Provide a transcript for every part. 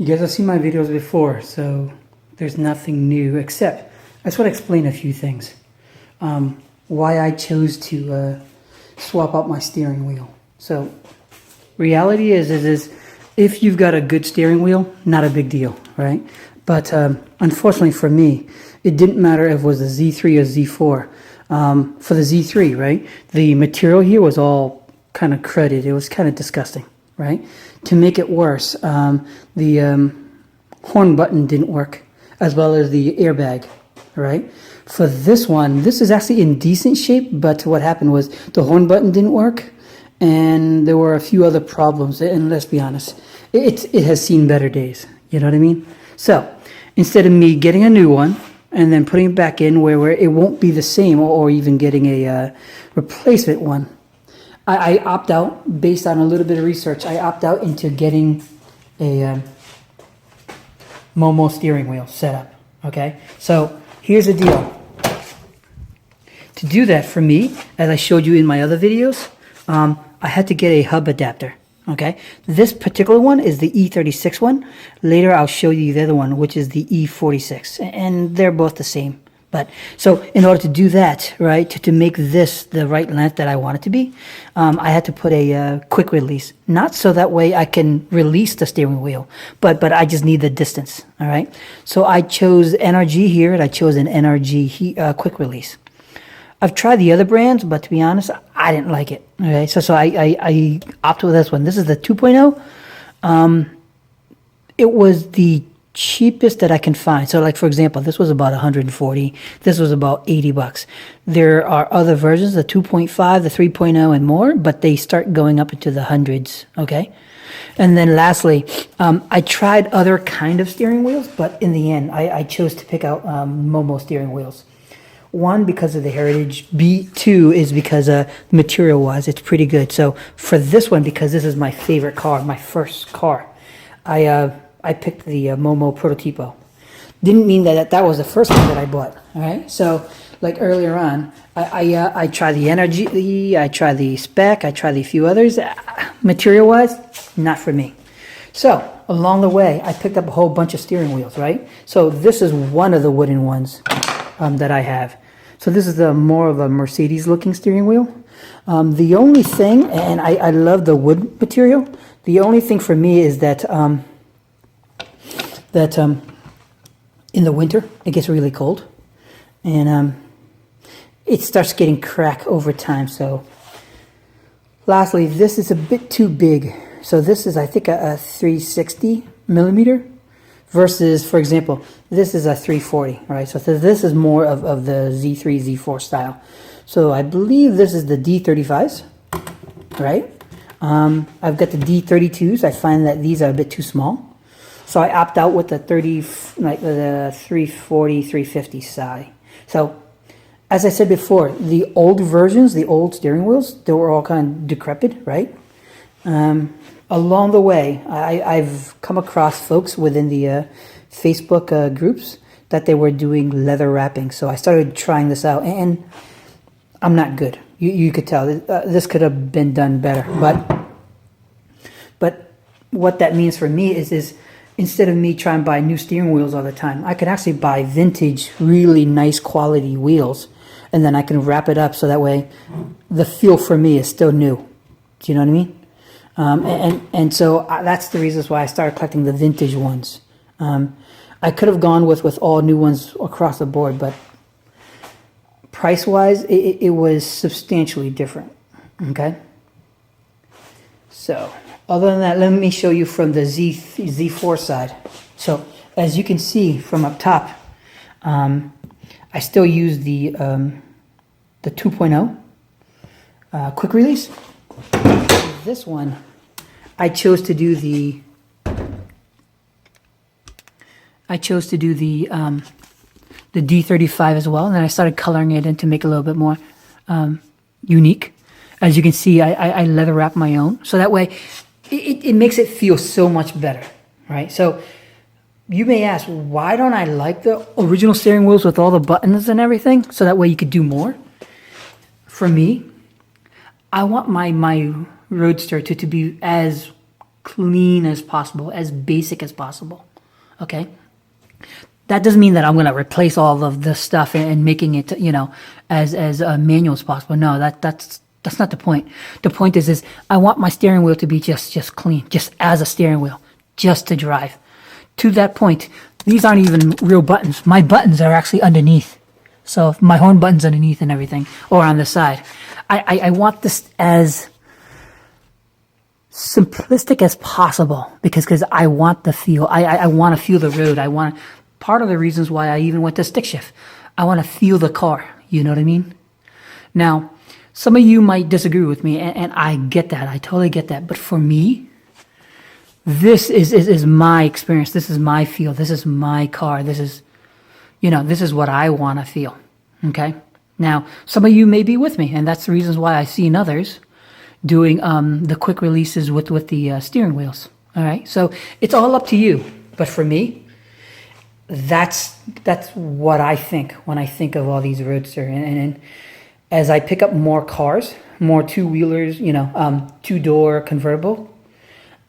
You guys have seen my videos before, so there's nothing new, except I just want to explain a few things. Why I chose to swap out my steering wheel. So, reality is if you've got a good steering wheel, not a big deal, right? But unfortunately for me, it didn't matter if it was a Z3 or Z4. For the Z3, right, the material here was all kind of cruddy. It was kind of disgusting, right? To make it worse, the horn button didn't work, as well as the airbag, right? For this one, this is actually in decent shape, but what happened was the horn button didn't work, and there were a few other problems, and let's be honest, it has seen better days, you know what I mean? So, instead of me getting a new one, and then putting it back in where it won't be the same, or even getting a replacement one, I opt out, based on a little bit of research, I opt out into getting a momo steering wheel set up, okay? So, here's the deal. To do that for me, as I showed you in my other videos, I had to get a hub adapter, okay? This particular one is the E36 one. Later, I'll show you the other one, which is the E46, and they're both the same. But so in order to do that, right, to make this the right length that I want it to be, I had to put a quick release. Not so that way I can release the steering wheel, but I just need the distance, all right? So I chose NRG here, and I chose an NRG quick release. I've tried the other brands, but to be honest, I didn't like it. Okay, so I opted with this one. This is the 2.0. It was the cheapest that I can find. So like, for example, this was about 140. This was about 80 bucks. There are other versions, the 2.5, the 3.0 and more, but they start going up into the hundreds, okay? And then lastly, I tried other kind of steering wheels, but in the end, I chose to pick out momo steering wheels. One, because of the heritage. B2 is because material-wise, it's pretty good. So for this one, because this is my favorite car, my first car, I picked the momo Prototipo. Didn't mean that was the first one that I bought. All right. So like earlier on, I tried the energy, I tried the spec, I tried a few others. Material-wise, not for me. So along the way, I picked up a whole bunch of steering wheels. Right. So this is one of the wooden ones that I have. So this is more of a Mercedes-looking steering wheel. The only thing, and I love the wood material. The only thing for me is that in the winter it gets really cold, and it starts getting crack over time. So, lastly, this is a bit too big. So this is, I think, a 360 millimeter. Versus, for example, this is a 340, right? So this is more of the Z3, Z4 style. So I believe this is the D35s, right? I've got the D32s. I find that these are a bit too small. So I opt out with the 340, 350 size. So, as I said before, the old versions, the old steering wheels, they were all kind of decrepit, right? Along the way, I've come across folks within the Facebook groups that they were doing leather wrapping. So I started trying this out, and I'm not good. You could tell this could have been done better. But what that means for me is instead of me trying to buy new steering wheels all the time, I could actually buy vintage, really nice quality wheels, and then I can wrap it up so that way the feel for me is still new. Do you know what I mean? And so that's the reasons why I started collecting the vintage ones. I could have gone with all new ones across the board, but price-wise, it was substantially different. Okay? So, other than that, let me show you from the Z4 side. So, as you can see from up top, I still use the 2.0 quick release. This one, I chose to do the D35 as well, and then I started coloring it in to make it a little bit more unique. As you can see, I leather wrap my own, so that way it makes it feel so much better, right? So you may ask, why don't I like the original steering wheels with all the buttons and everything, so that way you could do more? For me, I want my Roadster to be as clean as possible, as basic as possible. Okay? That doesn't mean that I'm going to replace all of this stuff and making it, you know, as manual as possible. No, that's not the point. The point is I want my steering wheel to be just clean, just as a steering wheel, just to drive. To that point, these aren't even real buttons. My buttons are actually underneath. So my horn button's underneath and everything, or on the side. I want this as simplistic as possible because I want the feel. I want to feel the road. Part of the reasons why I even went to stick shift. I want to feel the car. You know what I mean? Now, some of you might disagree with me, and I get that. I totally get that. But for me, this is my experience. This is my feel. This is my car. This is, you know, this is what I want to feel. Okay? Now, some of you may be with me, and that's the reasons why I've seen others doing the quick releases with the steering wheels. All right? So it's all up to you. But for me, that's what I think when I think of all these Roadster. And as I pick up more cars, more two-wheelers, you know, two-door convertible,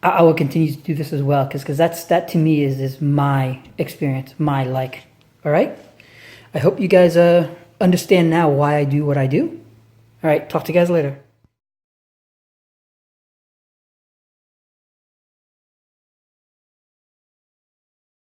I will continue to do this as well because that to me is my experience, my like. All right? I hope you guys understand now why I do what I do. All right, talk to you guys later.